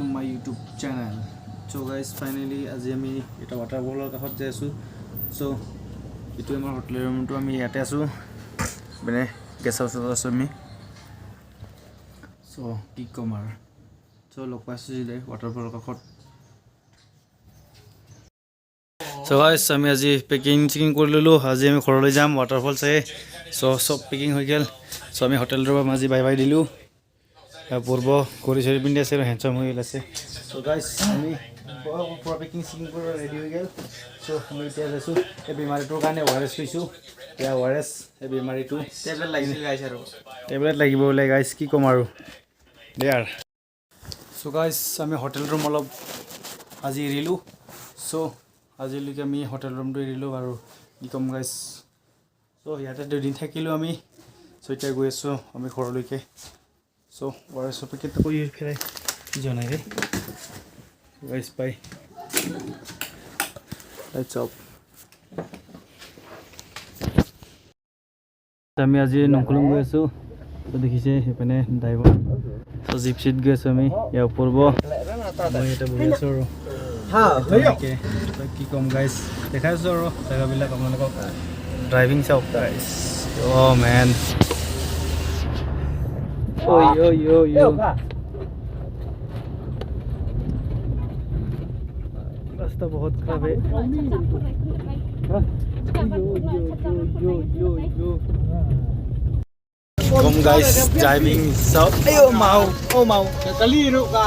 to my YouTube channel. So guys, finally আজি আমি এটা waterfall কাষত যাই আছো. So এটো আমাৰ হোটেল ৰুমটো আমি ইয়াতে আছো. মানে গেষ্ট হাউচত আছো আমি. So কি কমাৰ. So লগ পাইছো যে waterfall কাষত. So guys, আমি আজি পেকিং কৰি ললো. আজি আমি ঘৰলৈ যাম waterfall চাই. So সব পেকিং হৈ গেল. So আমি হোটেল ৰুম আজি বাই বাই দিলো. পূর্ব ঘড়ি ছড়ি পিন্ধি আছে হ্যান্ডসাম হয়ে গেছে সো গাইস আমি পুরো পেকিং করে রেডি হয়ে গেল সো আমি এতিয়া যাইছো এই বিমাৰীটোৰ কাৰণে ওয়াৰেস লৈছো ইয়া ওয়াৰেস এই বিমাৰীটো টেবলেট লাগিছিল গাইস আৰু টেবলেট লাগিব বলে গাইস কি কম আৰু দেয়াৰ সো গাইস আমি হোটেল ৰুম অলপ আজি এৰিলো সো আজিলৈকে আমি হোটেল ৰুমটো এৰিলো আৰু কি কম গাইস সো ইয়াতে দুদিন থাকিলো আমি সো এতিয়া গৈ আছো আমি ঘৰলৈকে So, what is up? Kita ko yung kaya diyan ay guys, bye. Lights up. Kami আজি nongkhnum গৈ আছো তো দেখিছে হেপনে ড্ৰাইভাৰ তো জিপছিত গৈ আছো আমি ইয়াৰ পূৰ্ব মই এটা বহি আছো আৰু হা ওকে তো কি কম গাইস দেখাইছো আৰু জায়গাবিলাক আপোনালোকক ড্ৰাইভিং চাওক গাইস ও ম্যান Yo. रास्ता बहुत खराब है Come guys, driving so ayo mau kali ruka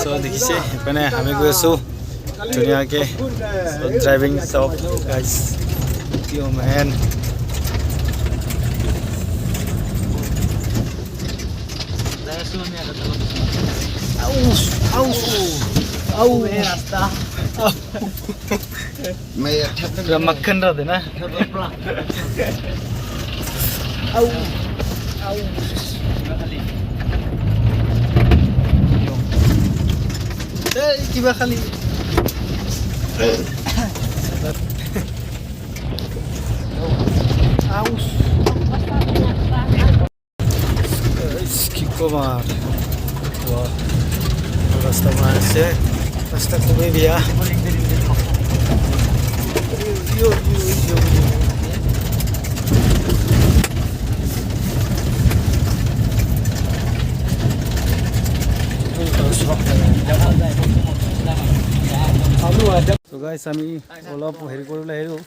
so dekise pene hame goi asu dunia ke so driving so guys yo man Au rasta मैं मक्खन रहा देना au kiba khali aus Kumar wah rasta mana sih rasta kube dia yo so guys আমি অলপ হেৰি কৰিলে আহিলো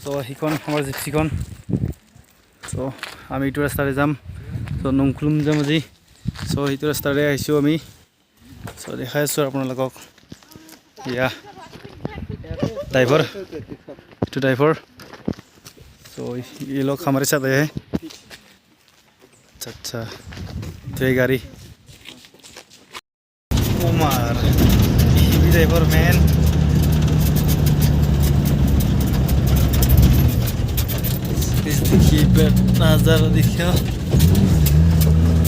so হিকন আমাৰ জিপছিখন so আমি ইটো ৰাস্তাৰে যাম so nongkhnum যাম আজি so ইটো ৰাস্তাৰে আহিছো আমি so দেখাই আছো আপোনালোকক ইয়া ड्राइवर so ये लोग हमारे साथ आए हैं अच्छा तो ये गाड़ी उमर ये भी ड्राइवर मैन इस देखिए पर नज़ारा देखिए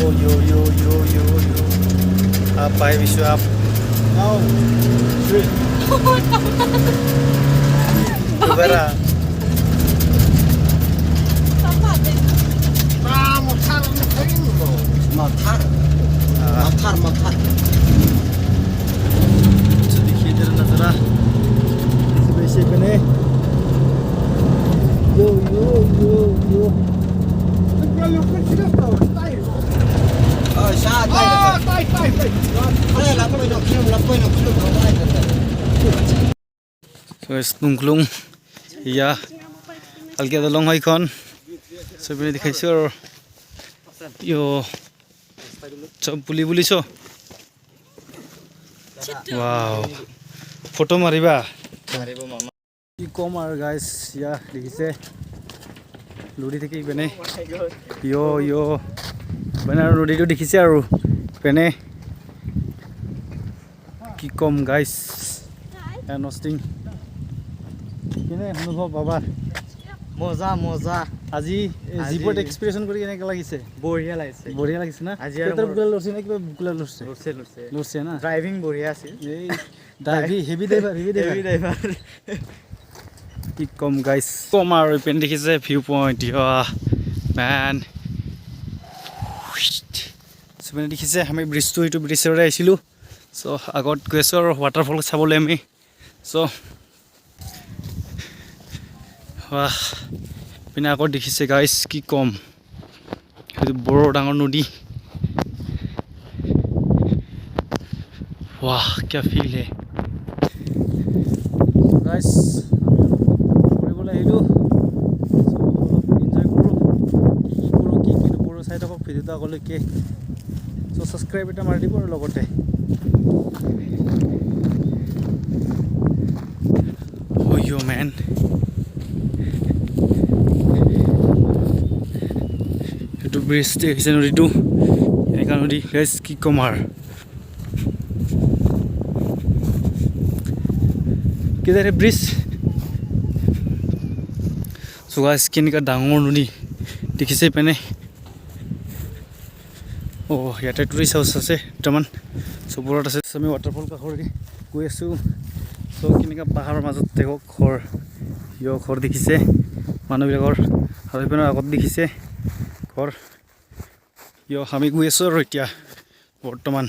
ओ यो आप आए विश्व आप आओ Kubera. Matar. Sedikit dari nazara. Sebesar ini. Yo. Oh, tai. So es nongkhnum ya alge dalong hoikon so bini dekhaiছো yo chop buli so wow photo mariba mama ki komar guys ya dekhise lori theke bene yo bana lori to dekhise aru bene ki kom guys and hosting কিনে অনুভৱ বাবা মজা আজি জীপত experience কৰি কেনেকৈ লাগিছে বঢ়িয়া লাগিছে না আজি আৰু বুকুলা লৰছে না কিবা বুকুলা লৰছে না ড্ৰাইভিং বঢ়িয়া আছিল এই হেভি ড্ৰাইভাৰ কি কম গাইস কম আৰু পেন দেখিছে ভিউ পইণ্ট ম্যান সবেনে দেখিছে আমি ব্ৰিজটো এইটো ব্ৰিজৰে আহিছিলোঁ চ' আগত গৈ আছোঁ আৰু ৱাটাৰফল চাবলৈ আমি চ' পিনে আগত দেখিছে গাইছ কি ক'ম সেইটো বৰ ডাঙৰ নদী वाह क्या फील है गाइस ফুৰিবলৈ আহিলোঁ অলপ এনজয় কৰোঁ কি নকৰোঁ চাই থাকক ভিডিঅ'টো আগলৈকে চ' ছাবস্ক্ৰাইব এটা মাৰি দিব আৰু লগতে অ'য়ো মেন এইটো ব্ৰিজ দেখিছে নদীটো এনেকুৱা নদী গাইছ কি ক'ম আৰু किधर है ब्रिज सुगा स्किन का डांगोर नदी देखिसे पेने ओ याते टुरिस्ट हाउस আছে দুটামান সবৰত আছে আমি ৱাটাৰফল কাষৰে গৈ আছো সো কিনকা পাহাৰৰ মাজত দেখো ঘৰ ইয় ঘৰ দেখিছে মানুহবিলাকৰ আৰু পেনৰ আগত দেখিছে ঘৰ ইয় আমি গৈ আছো আৰু এতিয়া বৰ্তমান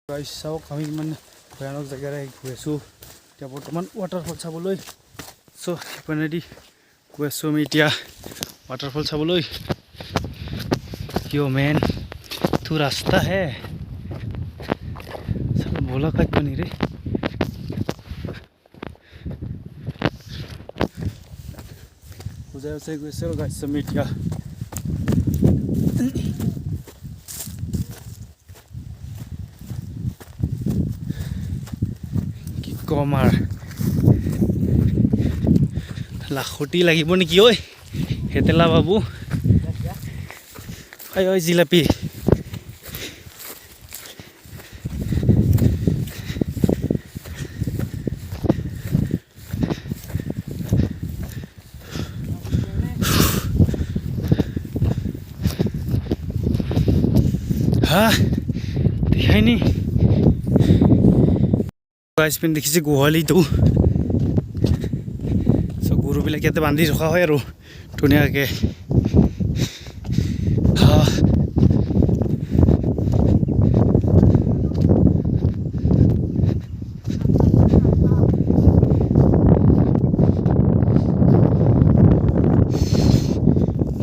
গাইছ চাওক আমি ইমান ভয়ানক জেগাৰে গৈ আছোঁ এতিয়া বৰ্তমান ৱাটাৰফল চাবলৈ চ' সিপানেদি গৈ আছোঁ আমি এতিয়া ৱাটাৰফল চাবলৈ কিয় মেন তো ৰাস্তা হে চব ভোলা কাট পানী ৰে বুজাই গৈছে আৰু গাইছ আমি এতিয়া কমাৰ লাখটি লাগিব নেকি ঐ হেতেলা বাবু ঐ জিলাপি হা দেখাই নি গাইছ পিন দেখিছে গোহালিটো চ' গৰুবিলাক ইয়াতে বান্ধি ৰখা হয় আৰু ধুনীয়াকৈ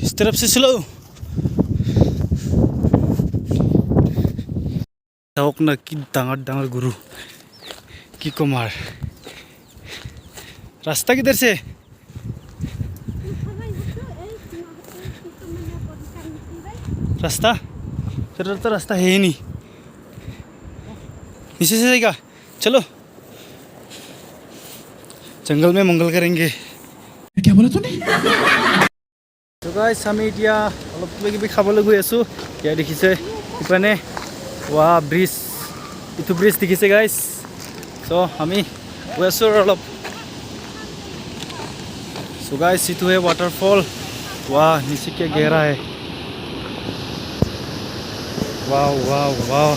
इस तरफ से चलो চাওক না কি ডাঙৰ ডাঙৰ গৰু কি কমাৰ रास्ता किधर से रास्ता फिर तो रास्ता है ही नहीं नीचे से जाएगा चलो जंगल में मंगल करेंगे क्या बोला तूने तो गाइस আমি এতিয়া অলপ কিবা খাবলৈ গৈ আছো এতিয়া দেখিছে ইপানে ৱা ব্ৰিজ ইটো ব্ৰিজ দেখিছে গাইস সো আমি গৈ আছো অলপ So guys, itu है waterfall. Wah, नीचे क्या गहरा है. Wow, wow, wow.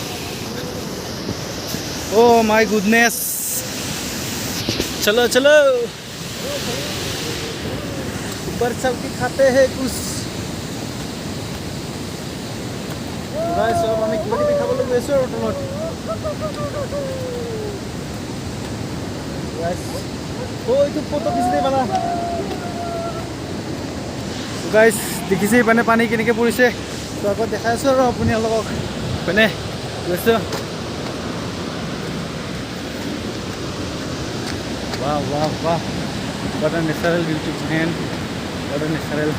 Oh my goodness. चलो चलो. ऊपर चल के खाते हैं कुछ. Guys, अब हमें क्या क्या खाने लगे सो रोटोलॉट. Guys, oh itu foto किसी ने बना. गाइस देखिছে মানে পানী কেনেকৈ পৰিছে তো আগত দেখাই আছো আৰু আপুনি অলপ মানে গৈছে वाह वाह वाह what a natural beauty man what a natural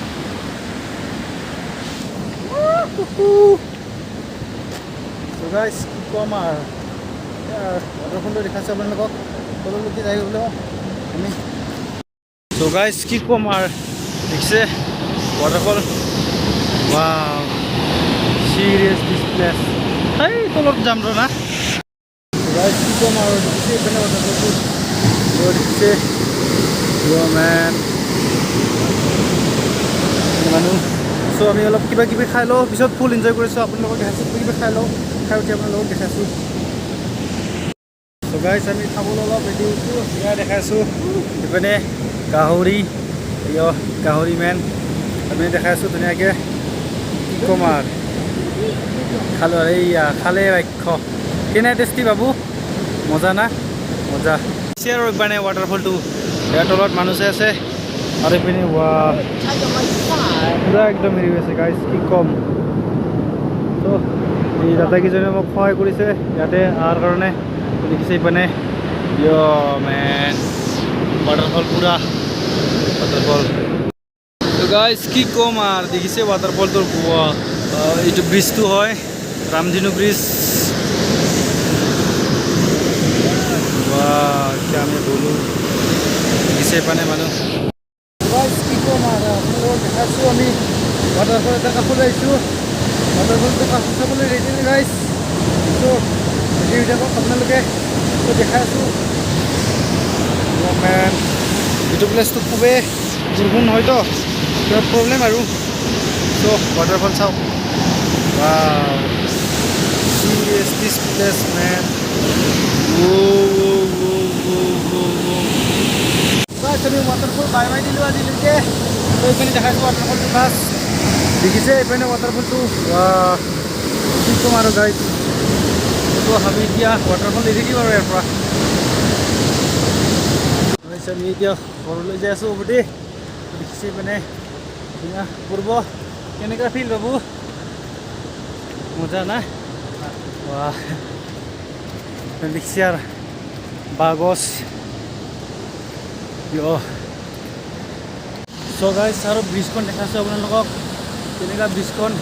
so guys কম আৰু ৱাটাৰফলটো দেখাইছো আপোনালোকক তললৈকে যাই গ'লে আমি so guys কি কম আৰু দেখিছে waterfall wow serious this place hey tolor jam ro na guys ki ko maro dikise bana waterfall to dikise yo man manu so ami olop kiba kibi khai lo bisot full enjoy korisu apun logok dekhaisu kiba khai lo khai uti apun logok dekhaisu so guys ami khabolo olop video tu ya dekhaisu ipane kahori yo kahori man আমি দেখাই আছো ধুনীয়াকৈ কি কুমাৰ খালো এইয়া খালে ৰাক্ষ কেনে tasty বাবু মজা না মজা আৰু একবাৰ ৱাটাৰফলটো ইয়াৰ তলত মানুহ আছে আৰু এইপিনে ৱা পুৰা একদম হেৰি হৈছে গাইজ কি কম তো এই দাদাকেইজনে মোক সহায় কৰিছে ইয়াতে অহাৰ কাৰণে দেখিছে এইপিনে মেন ৱাটাৰফল পুৰা ৱাটাৰফল তো গাইজ কি কম আৰু দেখিছে ৱাটাৰফলটোৰ এইটো ব্ৰিজটো হয় ৰামধেনু ব্ৰিজ क्या मैं बोलूँ इसे पाने मानो गाइस की को मारा देखाइছোঁ আমি वाटरफल এটা কাষলৈ আহিছোঁ वाटरफलটো কাষত চাবলৈ ৰেডি নে গাইস তো ভিডিঅ'টো আপোনালোকে তো দেখাই আছোঁ মেন এইটো প্লেচটো খুবেই দুৰ্গম হয়তো কিবা প্ৰব্লেম আৰু তো वाटरफल চাওক वाव Yes, this place, man. Whoa. Guys, আমি waterfall bye দিলো আজিলৈকে তো এইপিনে দেখাইছোঁ waterfallটো বাছ দেখিছে এইপিনে waterfallটো কি ক'ম আৰু গাইজ তো আমি এতিয়া waterfall এৰি দিম আৰু ইয়াৰ পৰা আমি এতিয়া ঘৰলৈ যাই আছোঁ উভতি দেখিছে এইপিনে ধুনীয়া পূৰ্ব কেনেকুৱা ফিল বাবু মজা না wah pembiksir bagus yo so guys aru bridge kon dekhaiছোঁ আপোনালোকক কেনেকুৱা bridge kon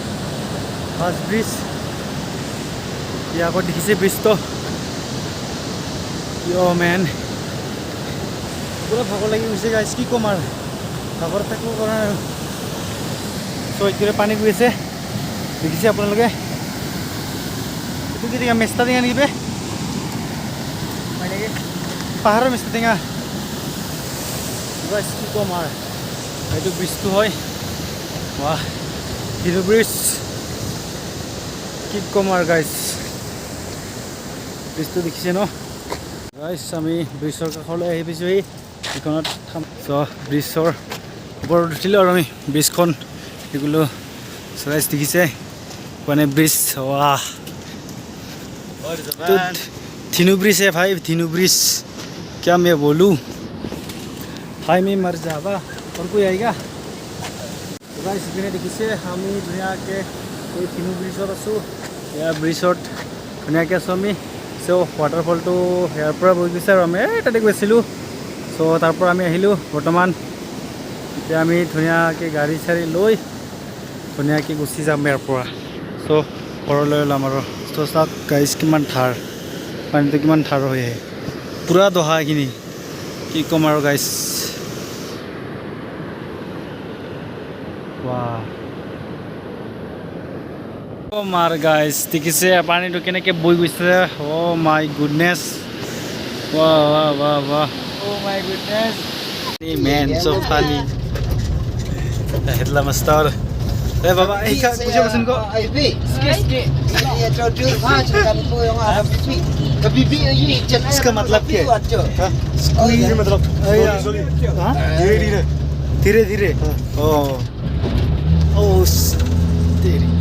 first bridge ইয়াকো দেখিছে bridge to yo man পুৰা ভাগৰ লাগি গৈছে guys কি ক'ম আৰু ভাগৰ থাকিব পৰা নাই so এতিয়া পানী গৈ আছে দেখিছে আপোনালোকে itu kita mesta dengan gitu be mana ke pahar mesta dengan guys itu mar itu bridge tu hoy wah itu bridge keep komar guys bridge tu dekhise no guys ami bridge or kakhole ahi bisu hi ikonot so bridge or upor uthilo aru ami bridge kon egulo guys dekhise pane bridge wah तो थिनु bridge है भाई थिनु bridge क्या मैं बोलूँ भाई मैं मर जाबा और कोई आएगा तो गाइस इपिने देखिसे আমি ধুনীয়াকৈ এই थिनु ब्रिजত আছোঁ ইয়াৰ ব্ৰিজত ধুনীয়াকৈ আছোঁ আমি সো ৱাটাৰফলটো ইয়াৰ পৰা বৈ গৈছে আৰু আমি তাতে গৈছিলোঁ সো তাৰ পৰা আমি আহিলোঁ বৰ্তমান এতিয়া আমি ধুনীয়াকৈ গাড়ী চাৰি লৈ ধুনীয়াকৈ গুচি যাম ইয়াৰ পৰা সো ঘৰলৈ ওলাম আৰু তো চাওক গাইজ কিমান ঠাৰ পানীটো কিমান ঠাৰ হৈ আহে পুৰা দহা এইখিনি কি ক'ম আৰু গাইজ ৱাহ মাৰ গাইজ দেখিছে পানীটো কেনেকৈ বৈ গৈছে অ' মাই গুডনেছ ৱাহ ৱাহ ৱাহ ৱাহ oh' my goodness man so' funny হেডলা master Eh baba, ika kuja pesan kok. Sikit. Ya jodoh makan ko yang ada bibi. Ke bibi ini इसका मतलब क्या है? हां स्क्वीज मतलब सॉरी हां धीरे धीरे ओ तेरी